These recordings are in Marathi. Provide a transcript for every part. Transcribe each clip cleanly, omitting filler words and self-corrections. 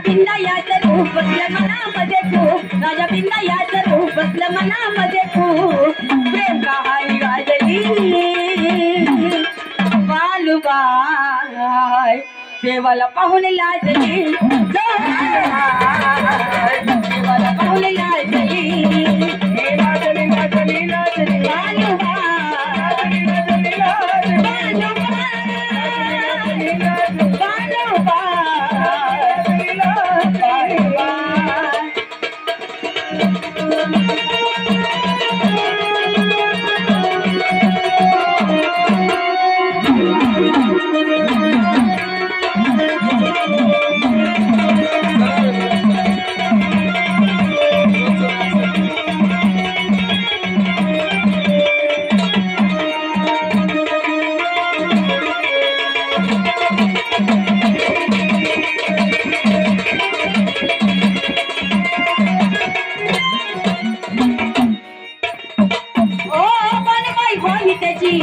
बिंदा याचं रूप बसलं मनामध्ये खूप राजा बिंदा याचं रूप बसलं मनामध्ये खूप प्रेम कहाणी गाजली बालूबाई देवाला पाहून लाजली देवाला पाहून लाजली लाजली लाजली लाजली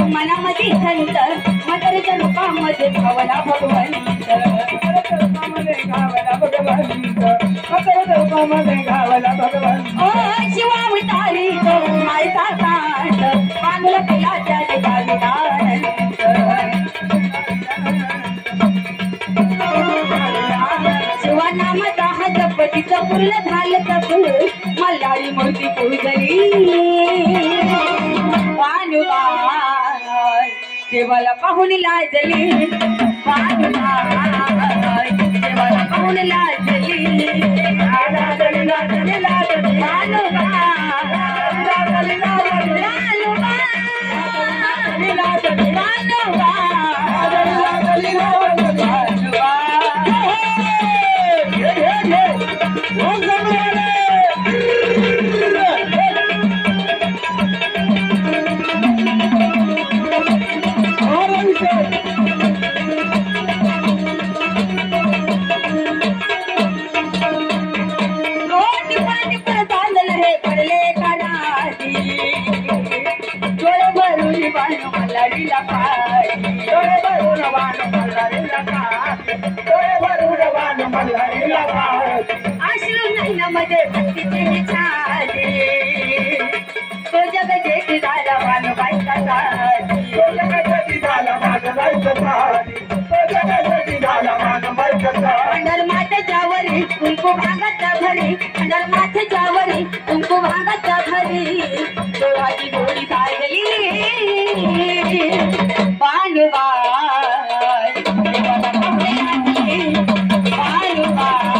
मनामध्ये खंत म्हातारीच्या रूपामध्ये गावला भगवंत ओ शिवावतारी तो मायचा कांत बांधला केला त्याने शिवानामाचा हा जपतीचं पूर्ण झालं तप मल्हारी मूर्ती पूजली देवाला पाहून लाजली बालूबाई देवाला पाहून लाजली लाजली लाजली लाजली बालूबाई लाजली लाजली मध्ये भक्तीची छाली तो जग जेठी झाला बालूबाईचा साथी तो जग जेठी झाला बालूबाईचा साथी तो जग जेठी झाला बालूबाईचा साथी पंढर मातेच्या वरी कुंकू भागाच्या भरी पंढर मातेच्या वरी कुंकू भागाच्या भरी देवाची गोडी साजली बालूबाई देवाला पाहुणे लागली बालूबाई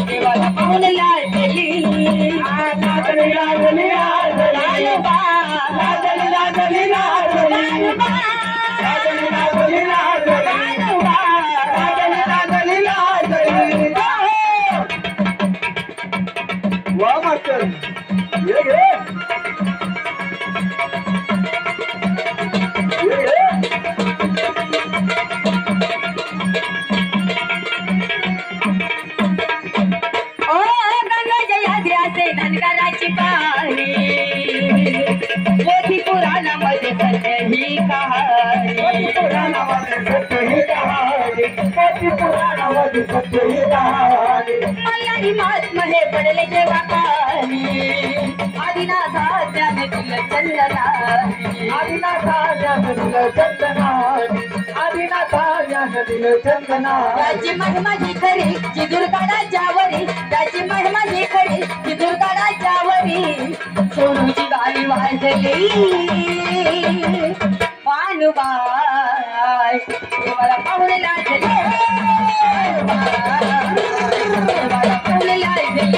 देवाला पाहुणे लागली लाजली लाजली लाजली लाजली लाजली लाजली लाजली लाजली लाजली वा मास्टर ये घे धनगराची कहाणी मोठी पुराणामध्ये सत्य ही कहाणी पुराणामध्ये सत्य ही कहाणी मोठी पुराणामध्ये सत्य ही कहाणी मल्हारी महात्मा हे पडले जेव्हा कहाणी आदिनाथाने दिलं चंदनानी आदिनाथाने दिलं चंदनानी आदिनाथाने दिलं चंदनानी त्याची महिमा जी खरी जी दुर्गाच्या वरी त्याची महिमा जी खरी जी दुर्गाच्या वरी सोनूची गाली वाजली बालूबाई देवाला पाहुणे लागली देवाला पाहुणे लागली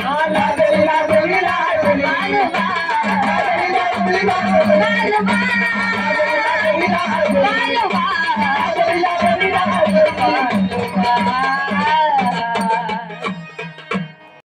लागली लागली लागली